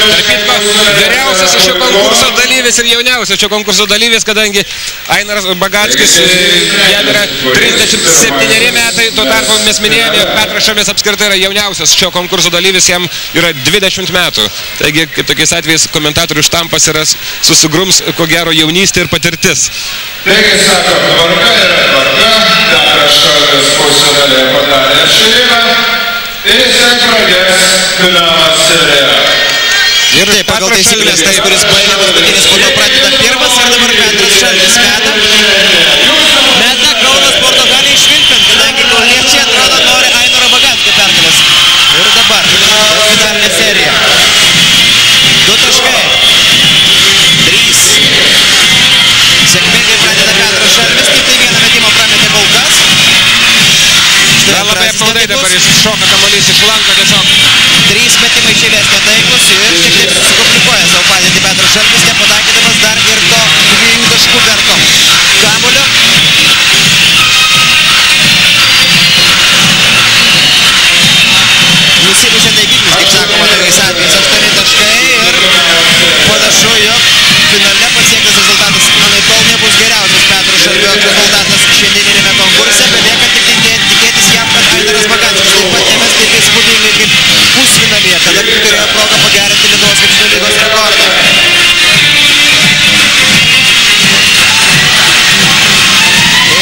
Tarpitko, vyriausias šio konkurso dalyvis ir jauniausias šio konkurso dalyvis, kadangi Ainaras Bagackis, jam yra 37 metai, tuo tarpu mes minėjome, Petras Šalvis apskritai yra jauniausias šio konkurso dalyvis, jam yra 20 metų. Taigi, kaip tokiais atvejais, komentatorių štampas yra susigrums, ko gero, jaunystė ir patirtis. Taigi, sako, tvarka yra tvarka, Petras Šalvis pusfinalį padarė šilimą ir jisai pradės finalo seriją. Ir taip, pagal taisyklės, tas, kuris baigė paskutinis, po to pradeda pirmas ir dabar Petras Šalvis meta. Meta Kauno sporto halė iš Vilpint, kadangi kauniečiai atrodo nori Ainaro Bagackio pergalės. Ir dabar finalinė serija. 2 taškai. 3. Sėkmingai pradeda Petras Šalvis, tik tai vieną metimą prametė kol kas. Labai apmaudai dabar jis šoka, kamuolys iš lanko tiesiog. 3 metimai iš eilės netaiklus ir šiek tiek susikomplikuoja savo padėtį Petras Šalvis, nepataikydamas dar ir to 2 taškų Berto kamuolio. Nusimušė taikiklis, kaip sakoma, tokiais atvejais 8 taškai ir panašu, jog finale pasiektas rezultatas anaiptol nebus geriausias Petro Šalvio rezultatas šiandieninėme konkurse, belieka tik tikėtis jam, kad Ainaras Bagackis taip pat nemes taip įspūdingai kaip pusfinalyje, kada turėjo progą pagerinti Lietuvos krepšinio lygos rekordą.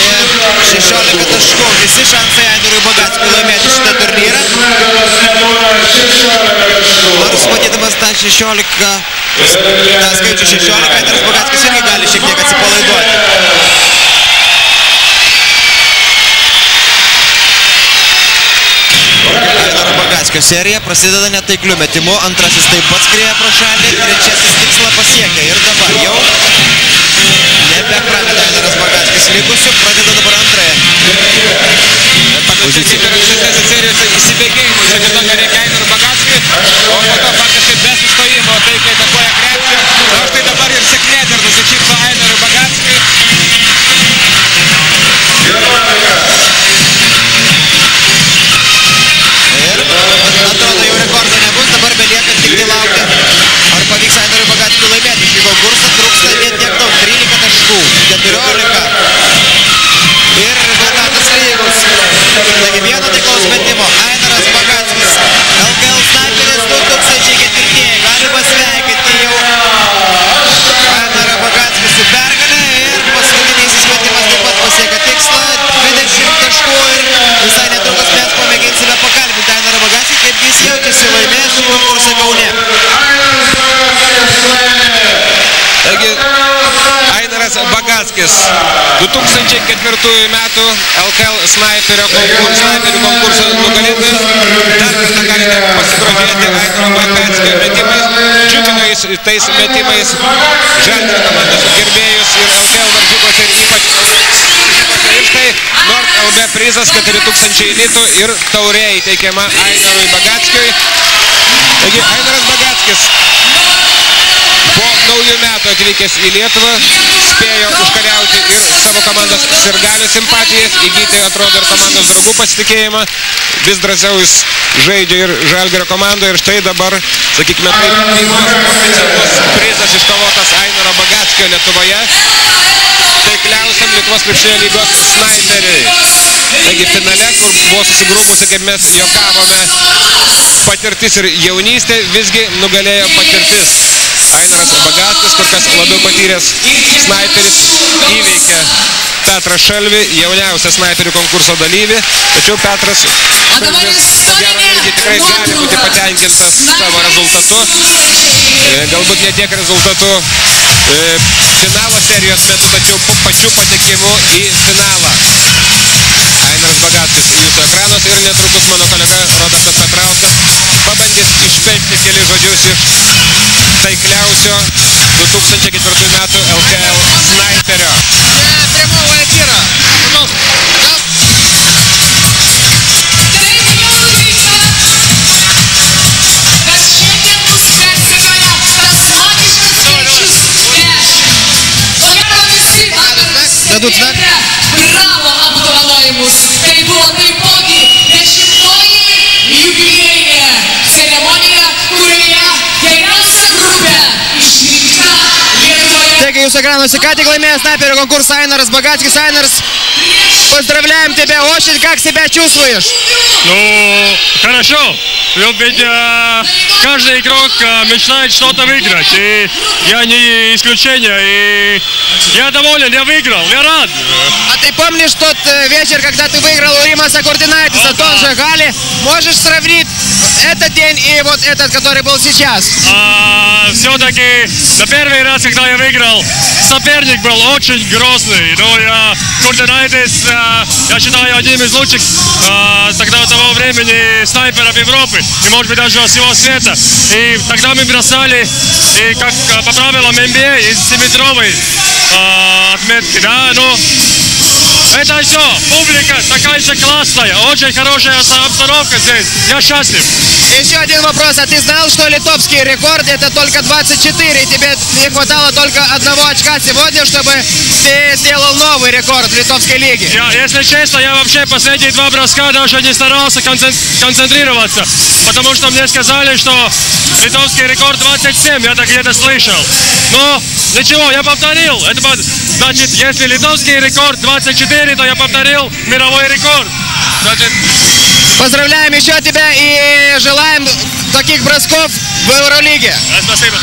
Ir 16 taškų, visi šansai Ainarui Bagackiui laimėti šitą turnyrą. Nors matydamas tą 16, tą skaičių 16, Ainaras Bagackis irgi gali šiek tiek atsipalaiduoti. Ainaro Bagackio serija prasideda netaikliu metimu, antrasis taip pat skrieja pro šalį, trečiasis tikslą pasiekia ir dabar jau nebeprameta Ainaras Bagackis likusių, pradeda dabar antrąją. Panašiai kaip ir ankstesnėse serijose įsibėgėjimų, čia kitokio reikia Ainarui Bagackiui, o po to faktiškai be sustojimo taikiai atakuoja krepšį. Na štai dabar ir sėkmė dar nusišypso Ainarui Bagackiui. Ir atrodo jau rekordo nebus, dabar belieka tik tai laukti, ar pavyks Ainarui Bagackiui laimėti šį konkursą, trūksta net tiek daug, 13 taškų, 14 ir rezultatas lygus. Taigi vieno taiklaus metimo, Ainaras Bagackis, LKL Snaiperis 2004, galima sveikinti jau Ainarą Bagackį su pergalė ir paskutiniaisiais metimas taip pat pasiekė tikslą, 20 taškų ir visai netrukus mes pamėginsime pakalbinti Ainarą Bagackį, kaip jis jaučiasi laimėjęs šį konkursą Kaune. Taigi, Ainaras Bagackis 2004 metų LKL snaiperių konkurso nugalėtojas. Dar kartą galite pasigrožėti Ainaro Bagackio metimais. Džiugino jis tais metimais Žalgirio komandos gerbėjus ir LKL varžybose ir ypač ir štai Nord LB prizas 4000 litų ir taurė įteikiama Ainarui Bagackiui. Taigi, Ainaras Bagackis po naujų metų atvykęs į Lietuvą spėjo užkariauti ir savo komandos sirgalių simpatijas, įgyti, atrodo, ir komandos draugų pasitikėjimą. Vis drąsiau jis žaidžia ir Žalgirio komandoje ir štai dabar, sakykime, taip, pirmas oficialus prizas iškovotas Ainaro Bagackio Lietuvoje, taikliausiam Lietuvos krepšinio lygos snaiperiui. Taigi finale, kur buvo susigrūmusi, kaip mes juokavome, patirtis ir jaunystė, visgi nugalėjo patirtis. Ainaras Bagackis, kur kas labiau patyręs snaiperis, įveikė Petrą Šalvį, jauniausią snaiperių konkurso dalyvį. Tačiau Petras Šalvis, ko gero, irgi tikrai gali būti patenkintas savo rezultatu. Galbūt ne tiek rezultatu finalo serijos metu, tačiau pačiu patekimu į finalą. Ainaras Bagackis jūsų ekranuose ir netrukus mano kolega Robertas Petrauskas pabandys išpešti keli žodžius iš taikliausio 2004 metų LKL snaiperio. Прямого эфира. Дадут знак? Браво apdovanojimus. Tai buvo taipogi 10-oji jubiliejinė ceremonija, kurioje geriausia jūsų ekranuose ką tik laimėjo snaiperių конкурса Айнарас Багацкис. Айнарас, поздравляем тебя очень. Как себя чувствуешь? Ну, хорошо. Ведь каждый игрок мечтает что-то выиграть. И я не исключение. И я доволен, я выиграл, я рад. А ты помнишь тот вечер, когда ты выиграл у Римаса Куртинайтиса, тот же Гали? Можешь сравнить этот день и вот этот, который был сейчас? Все-таки на первый раз, когда я выиграл, соперник был очень грозный. Но Куртинайтис, я считаю, одним из лучших тогда того времени снайперов Европы. И может быть даже всего света. И тогда мы бросали, и как по правилам NBA, из 7-метровой отметки, да, ну, это все, публика такая же классная, очень хорошая обстановка здесь, я счастлив. Еще один вопрос, а ты знал, что литовский рекорд это только 24, и тебе не хватало только одного очка сегодня, чтобы ты сделал новый рекорд в литовской лиге? Если честно, я вообще последние два броска даже не старался концентрироваться, потому что мне сказали, что литовский рекорд 27, я так где-то слышал. Но ничего, я повторил. Это значит, если литовский рекорд 24, то я повторил мировой рекорд. Значит... Поздравляем еще тебя и желаем таких бросков в Евролиге. Спасибо.